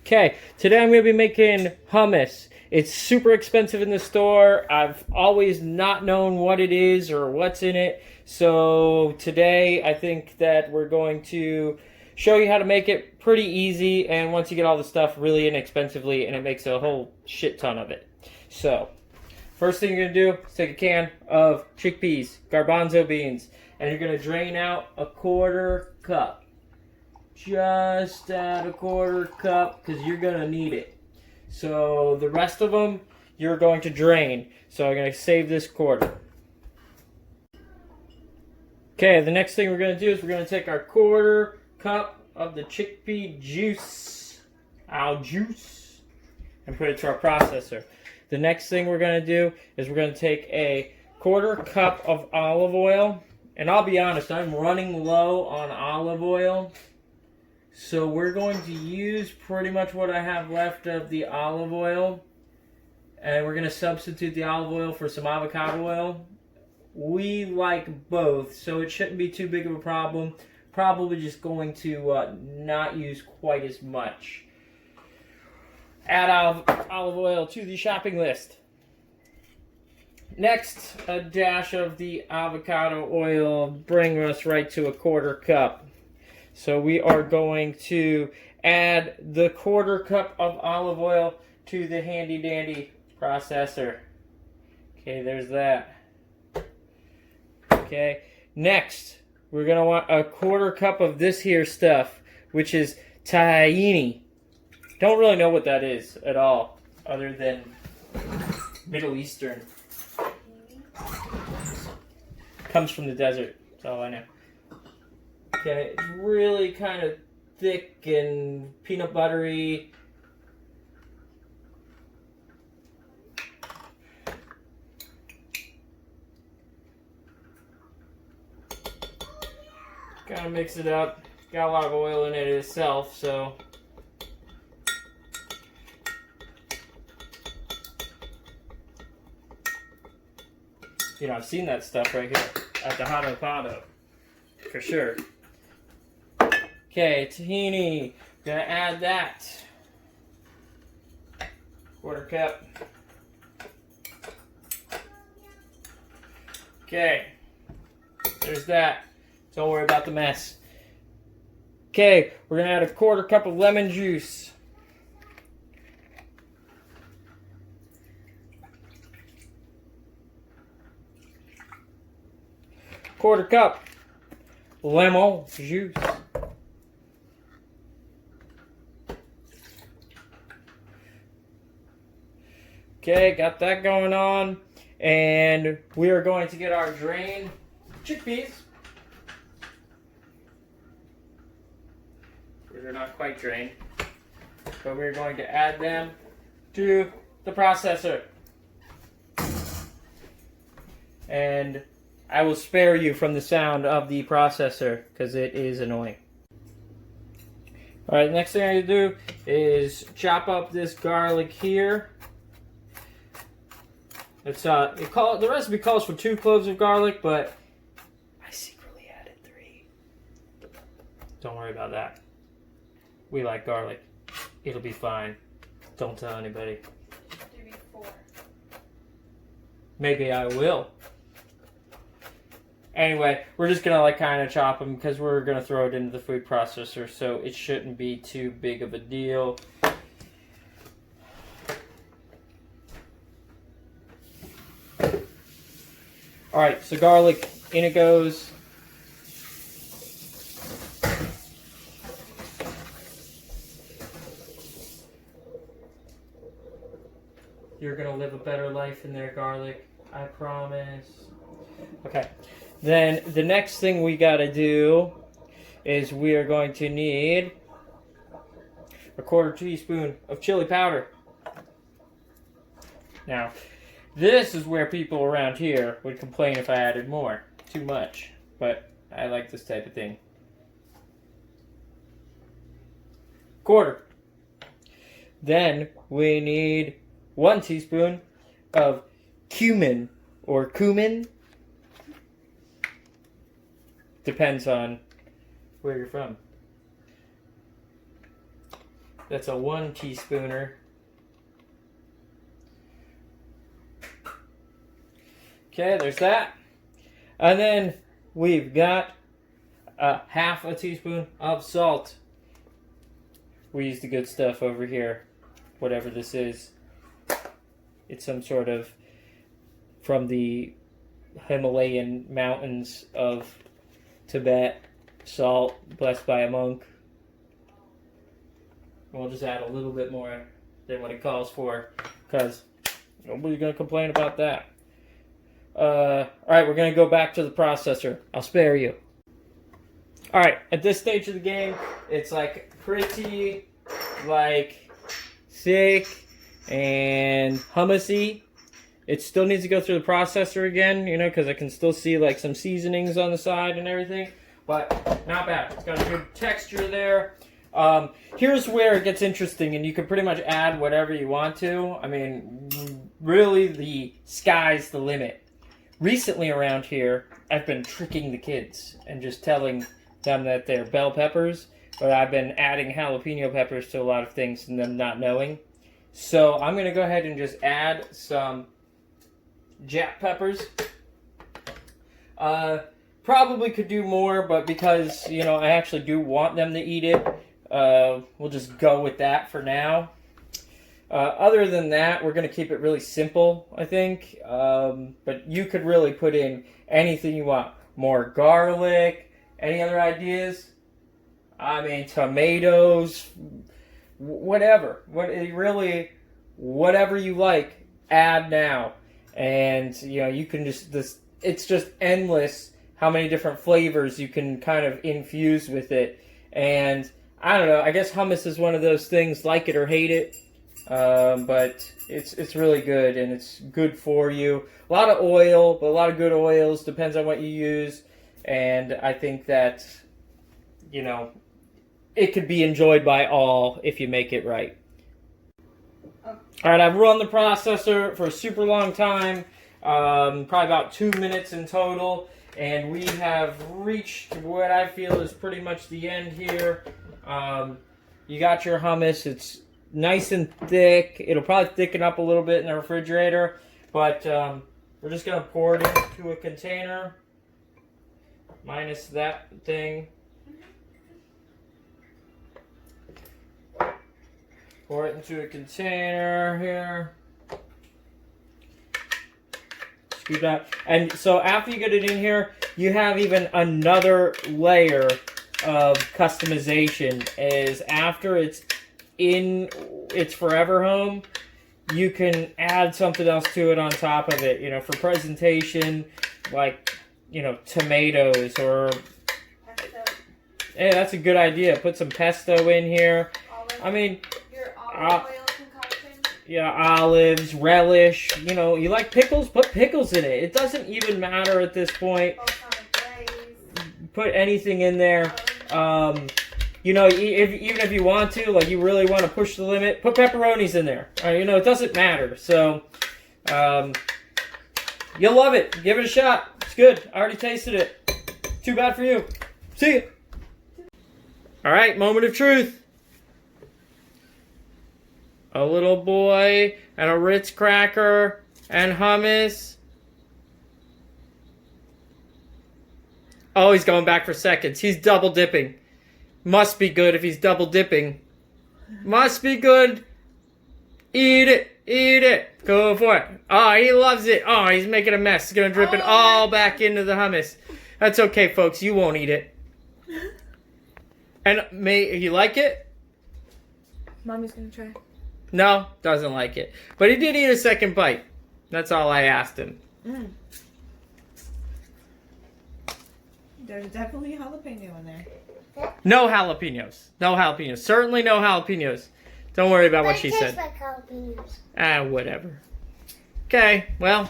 Okay, today I'm going to be making hummus. It's super expensive in the store. I've always not known what it is or what's in it. So today I think that we're going to show you how to make it pretty easy, and once you get all the stuff really inexpensively, and it makes a whole shit ton of it. So, first thing you're going to do is take a can of chickpeas, garbanzo beans, and you're going to drain out a quarter cup. Just add a quarter cup because you're going to need it. So the rest of them you're going to drain. So I'm going to save this quarter. Okay, the next thing we're going to do is we're going to take our quarter cup of the chickpea juice, and put it to our processor. The next thing we're going to do is we're going to take a quarter cup of olive oil. And I'll be honest, I'm running low on olive oil. So we're going to use pretty much what I have left of the olive oil. And we're going to substitute the olive oil for some avocado oil. We like both, so it shouldn't be too big of a problem. Probably just going to not use quite as much. Add olive oil to the shopping list. Next, a dash of the avocado oil, bring us right to a quarter cup. So we are going to add the quarter cup of olive oil to the handy dandy processor. Okay, there's that. Okay, next we're going to want a quarter cup of this here stuff, which is tahini. Don't really know what that is at all, other than Middle Eastern. Comes from the desert, that's all I know. Okay, it's really kind of thick and peanut buttery. Gotta mix it up. Got a lot of oil in it itself, so. You know, I've seen that stuff right here at the Hot Avocado, for sure. Okay, tahini. Gonna add that. Quarter cup. Okay, there's that. Don't worry about the mess. Okay, we're gonna add a quarter cup of lemon juice. Quarter cup lemon juice. Okay, got that going on. And we are going to get our drained chickpeas. They're not quite drained. But we're going to add them to the processor. And I will spare you from the sound of the processor because it is annoying. Alright, next thing I'm going to do is chop up this garlic here. It's the recipe calls for 2 cloves of garlic, but I secretly added 3. Don't worry about that. We like garlic. It'll be fine. Don't tell anybody. 3, 4. Maybe I will. Anyway, we're just gonna kind of chop them because we're gonna throw it into the food processor, so it shouldn't be too big of a deal. Alright, so garlic, in it goes. You're going to live a better life in there, garlic. I promise. Okay. Then the next thing we got to do is we are going to need a 1/4 teaspoon of chili powder. Now, this is where people around here would complain if I added more. Too much. But I like this type of thing. 1/4. Then we need 1 teaspoon of cumin or cumin. Depends on where you're from. That's a 1 teaspooner. Okay, there's that. And then we've got a 1/2 teaspoon of salt. We use the good stuff over here, whatever this is. It's some sort of from the Himalayan mountains of Tibet salt, blessed by a monk. We'll just add a little bit more than what it calls for, because nobody's going to complain about that. Alright, we're going to go back to the processor. I'll spare you. Alright, at this stage of the game, it's like pretty, like, thick and hummusy. It still needs to go through the processor again, you know, because I can still see, like, some seasonings on the side and everything. But not bad. It's got a good texture there. Here's where it gets interesting, and you can pretty much add whatever you want to. I mean, really, the sky's the limit. Recently around here, I've been tricking the kids and just telling them that they're bell peppers, but I've been adding jalapeno peppers to a lot of things and them not knowing. So I'm going to go ahead and just add some Jap peppers. Probably could do more, but because, you know, I actually do want them to eat it, we'll just go with that for now. Other than that, we're going to keep it really simple, I think. But you could really put in anything you want. More garlic. Any other ideas? I mean, tomatoes. Whatever. Whatever you like, add now. And, you know, you can it's just endless how many different flavors you can kind of infuse with it. And, I don't know, I guess hummus is one of those things, like it or hate it. But it's really good, and it's good for you. A lot of oil, but a lot of good oils. Depends on what you use. And I think that, you know, it could be enjoyed by all if you make it right. Alright, I've run the processor for a super long time. Probably about 2 minutes in total. And we have reached what I feel is pretty much the end here. You got your hummus. It's nice and thick. It'll probably thicken up a little bit in the refrigerator. But we're just going to pour it into a container. Minus that thing. Pour it into a container here. Scoop that. And so after you get it in here, you have even another layer of customization. Is after it's in its forever home, you can add something else to it on top of it. You know, for presentation, like, you know, tomatoes or... Pesto. Hey, that's a good idea. Put some pesto in here. Olive. I mean... Oil concoction. Yeah, olives, relish. You know, you like pickles? Put pickles in it. It doesn't even matter at this point. Put anything in there. You know, even if you want to, like you really want to push the limit, put pepperonis in there. You know, it doesn't matter. So, you'll love it. Give it a shot. It's good. I already tasted it. Too bad for you. See you. All right, moment of truth. A little boy and a Ritz cracker and hummus. Oh, he's going back for seconds. He's double dipping. Must be good if he's double dipping. Must be good. Eat it. Eat it. Go for it. Oh, he loves it. Oh, he's making a mess. He's going to drip it all back into the hummus. That's okay, folks. You won't eat it. And you like it? Mommy's going to try. No, doesn't like it. But he did eat a second bite. That's all I asked him. Mm. There's definitely a jalapeno in there. No jalapenos. No jalapenos. Certainly no jalapenos. Don't worry about what she said. Like jalapenos. Ah, whatever. Okay, well,